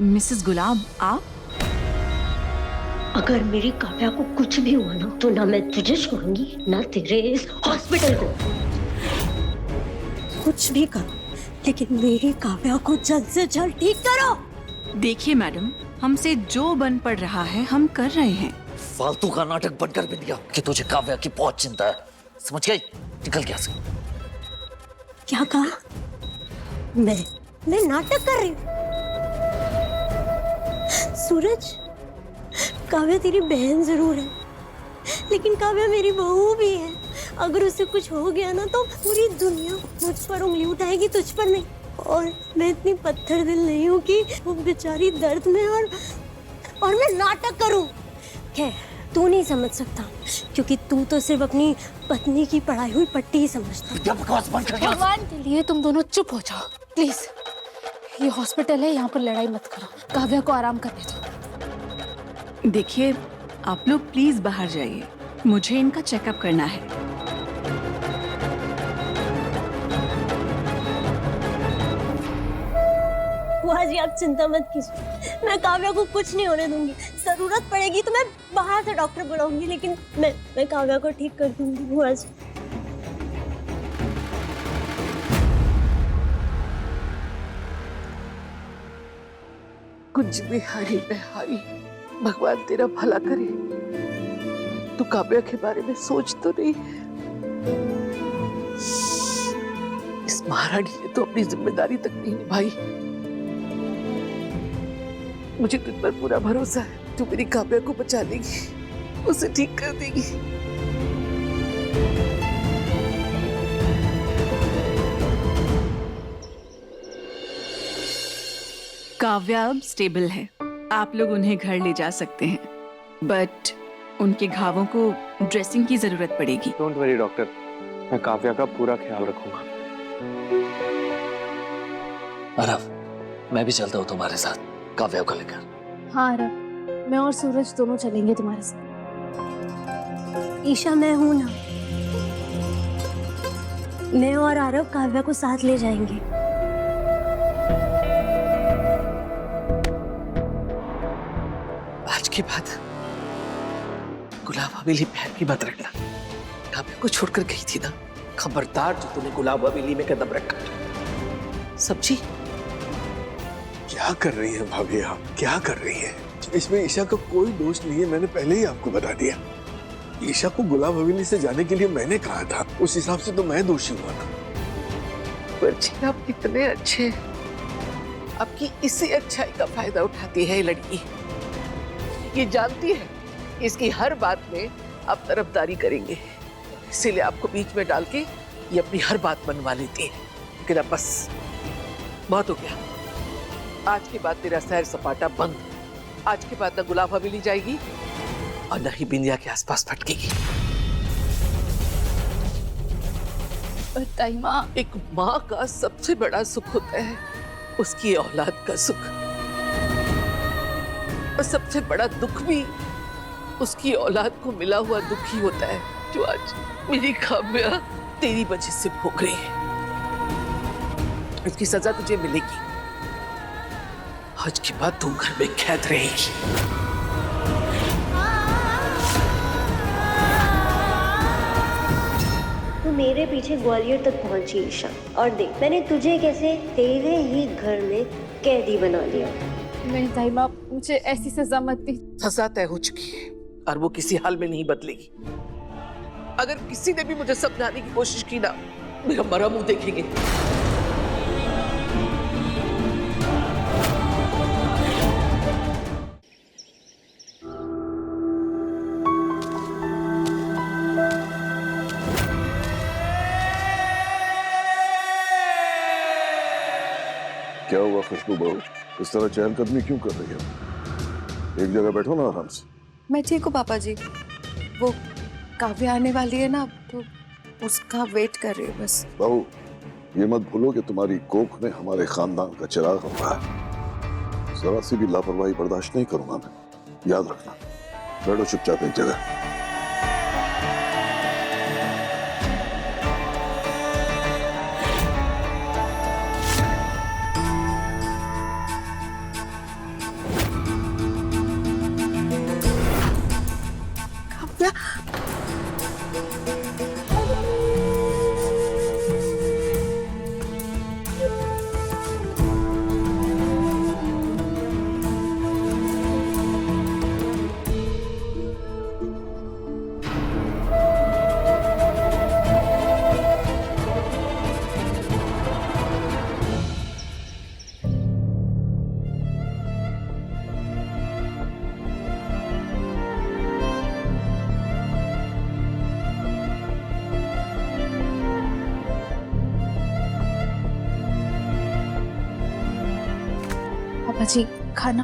Mrs गुलाब, आप? अगर मेरी काव्या को कुछ भी हुआ ना तो ना मैं तुझे छोड़ूंगी ना तेरे इस हॉस्पिटल को। कुछ भी करो लेकिन मेरी काव्या को जल्द से जल्द ठीक करो। देखिए मैडम, हमसे जो बन पड़ रहा है हम कर रहे हैं। फालतू का नाटक बंद कर भी दिया कि तुझे काव्या की बहुत चिंता है, समझ गई? निकल गया से। क्या कहा? मैं नाटक कर रही हूँ? सूरज, काव्या तेरी बहन जरूर है लेकिन काव्या मेरी बहू भी है। अगर उसे कुछ हो गया ना तो पूरी दुनिया मुझ पर उंगली उठाएगी, तुझ पर नहीं। और मैं इतनी पत्थर दिल नहीं हूँ कि वो बेचारी दर्द में और मैं नाटक करूँ। खैर, तू नहीं समझ सकता क्योंकि तू तो सिर्फ अपनी पत्नी की पढ़ाई हुई पट्टी ही समझता। बकवास बंद कर। भगवान के लिए तुम दोनों चुप हो जाओ प्लीज। ये हॉस्पिटल है, यहाँ पर लड़ाई मत करो। काव्या को आराम करने दो। देखिए, आप लोग प्लीज बाहर जाइए, मुझे इनका चेकअप करना है। बुआ जी, आप चिंता मत कीजिए, मैं काव्या को कुछ नहीं होने दूंगी। जरूरत पड़ेगी तो मैं बाहर से डॉक्टर बुलाऊंगी लेकिन मैं काव्या को ठीक कर दूंगी बुआ जी। कुछ भी हारी मैं हारी, भगवान तेरा भला करे। तू काव्या के बारे में सोच तो नहीं? इस महारानी ने तो अपनी जिम्मेदारी तक नहीं निभाई। मुझे तुझ पर पूरा भरोसा है, तू मेरी काव्या को बचा लेगी, उसे ठीक कर देगी। काव्या अब स्टेबल है, आप लोग उन्हें घर ले जा सकते हैं, बट उनके घावों को ड्रेसिंग की जरूरत पड़ेगी। डोंट वरी डॉक्टर, मैं काव्या का पूरा ख्याल रखूंगा। अरव, मैं भी चलता हूँ तुम्हारे साथ काव्या को लेकर। हाँ अरब, मैं और सूरज दोनों चलेंगे तुम्हारे साथ। ईशा, मैं हूं ना, मैं और आरव काव्या को साथ ले जाएंगे। आज के बाद गुलाब हवेली पैर भी मत रखना। काव्या को छोड़कर गई थी ना, खबरदार जो तूने गुलाब हवेली में कदम रखा। सब्जी क्या कर रही है भाभी, आप क्या कर रही है? इसमें ईशा का कोई दोष नहीं है, मैंने पहले ही आपको बता दिया। ईशा को गुलाब हवेली से जाने के लिए मैंने कहा था, उस हिसाब से तो मैं दोषी हुआ ना। बच्ची आप कितने अच्छे, आपकी इसी अच्छाई का फायदा उठाती है ये लड़की। ये जानती है इसकी हर बात में आप तरफदारी करेंगे, इसीलिए आपको बीच में डाल के ये अपनी हर बात मनवा लेती है। लेकिन अब बस बहुत हो गया, आज के बाद तेरा सैर सपाटा बंद। आज के बाद न गुलाब हवेली जाएगी और न ही बिंदिया के आसपास भटकेगी। ताई माँ, एक माँ का सबसे बड़ा सुख होता है उसकी औलाद का सुख, और सबसे बड़ा दुख भी उसकी औलाद को मिला हुआ दुख ही होता है, जो आज मेरी काव्या तेरी वजह से भोग रही है। इसकी सजा तुझे मिलेगी। आज के बाद तू घर में कैद रहेगी। तू मेरे पीछे ग्वालियर तक पहुंची ईशा, और देख मैंने तुझे कैसे तेरे ही घर में कैदी बना लिया। नहीं ताई माँ, मुझे ऐसी सजा मत दी। सजा तय हो चुकी है और वो किसी हाल में नहीं बदलेगी। अगर किसी ने भी मुझे समझाने की कोशिश की ना, मेरा मरा मुंह देखेंगे। क्या हुआ खुशबू बहू, इस तरह चहलकदमी क्यों कर रही है? एक जगह बैठो ना आराम से। मैं ठीक हूँ पापा जी, वो काव्या आने वाली है ना, तो उसका वेट कर रही हूँ बस। बहू, ये मत भूलो कि तुम्हारी कोख में हमारे खानदान का चिराग हो रहा है। जरा सी भी लापरवाही बर्दाश्त नहीं करूंगा मैं, याद रखना। बैठो चुपचाप एक जगह। काव्या पापा जी खाना।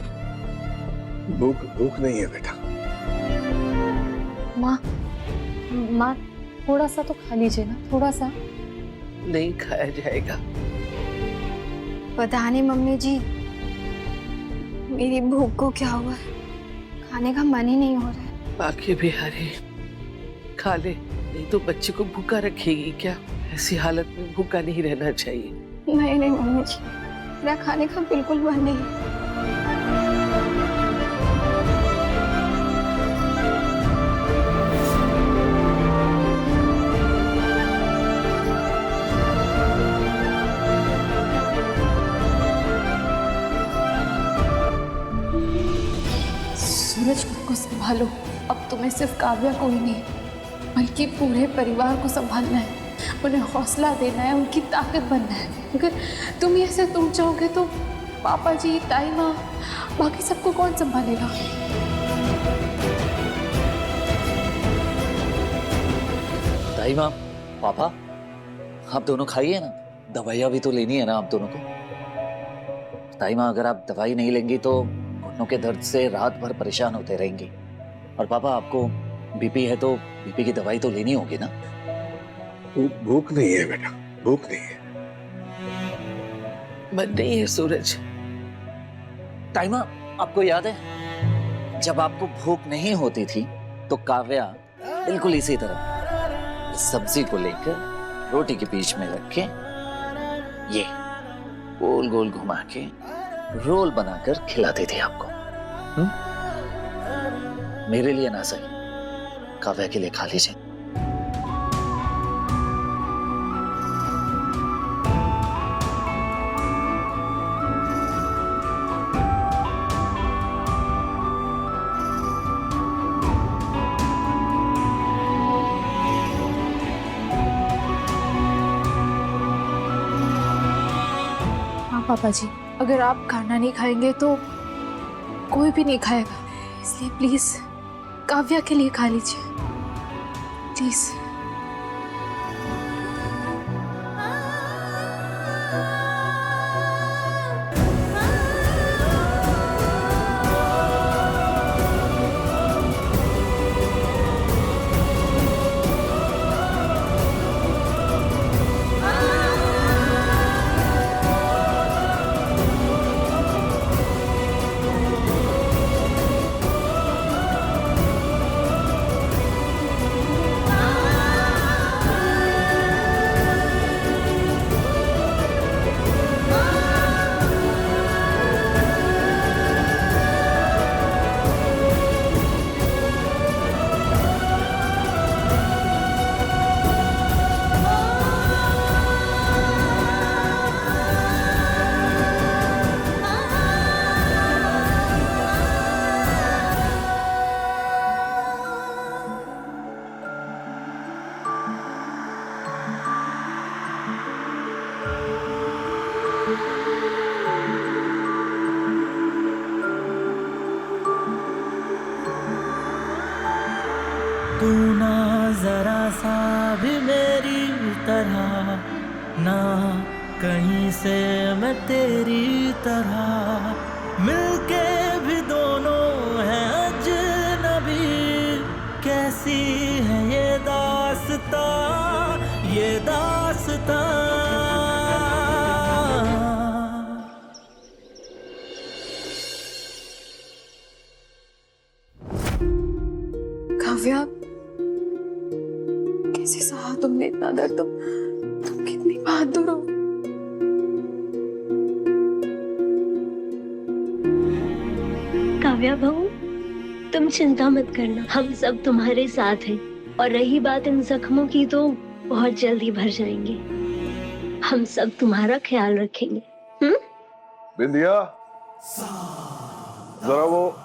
भूख भूख नहीं है बेटा। माँ माँ थोड़ा सा तो खा लीजिए ना, थोड़ा सा। नहीं खाया जाएगा। पता नहीं मम्मी जी मेरी भूख को क्या हुआ है, खाने का मन ही नहीं हो रहा है। बाकी बिहारी खा ले, नहीं तो बच्चे को भूखा रखेगी क्या? ऐसी हालत में भूखा नहीं रहना चाहिए। नहीं नहीं मम्मी जी, मेरा खाने का बिल्कुल मन नहीं है। सूरज को संभालो। अब तुम्हें सिर्फ काव्या को ही नहीं बल्कि पूरे परिवार को संभालना है, उन्हें हौसला देना है, उनकी ताकत बनना है। अगर तुम ऐसे तुम चाहोगे तो पापा जी, ताई माँ, बाकी सबको कौन संभालेगा? ताई माँ, पापा, आप दोनों खाइए ना, दवाइयाँ भी तो लेनी है ना आप दोनों को। ताई माँ, अगर आप दवाई नहीं लेंगी तो घुटनों के दर्द से रात भर परेशान होते रहेंगी। और पापा, आपको बीपी है तो बीपी की दवाई तो लेनी होगी ना। भूख नहीं है बेटा, भूख नहीं है। मन नहीं है सूरज। ताई माँ, आपको याद है जब आपको भूख नहीं होती थी तो काव्या बिल्कुल इसी तरह इस सब्जी को लेकर रोटी के बीच में रख के ये गोल गोल घुमा के रोल बनाकर खिलाती थी आपको। मेरे लिए ना सही, काव्या के लिए खा लीजिए। हाँ पापा जी, अगर आप खाना नहीं खाएंगे तो कोई भी नहीं खाएगा, इसलिए प्लीज काव्या के लिए खा लीजिए प्लीज। तू ना जरा सा भी मेरी तरह, ना कहीं से मैं तेरी तरह, मिलके भी दोनों हैं अजनबी। कैसी है ये दास्तां, ये दास्तां। काव्या, कैसे सहा तुमने इतना दर्द? तुम कितनी बहादुर हो। काव्या बहू, तुम चिंता मत करना, हम सब तुम्हारे साथ हैं। और रही बात इन जख्मों की, तो बहुत जल्दी भर जाएंगे। हम सब तुम्हारा ख्याल रखेंगे। बिंदिया, जरा वो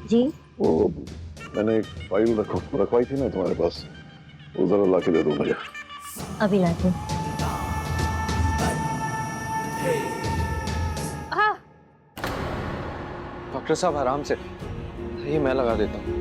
जी वो मैंने एक फाइल रखवाई थी ना तुम्हारे पास, वो जरा ला के दे दो मुझे। अभी लाती हूँ। डॉक्टर साहब आराम से, ये मैं लगा देता हूँ।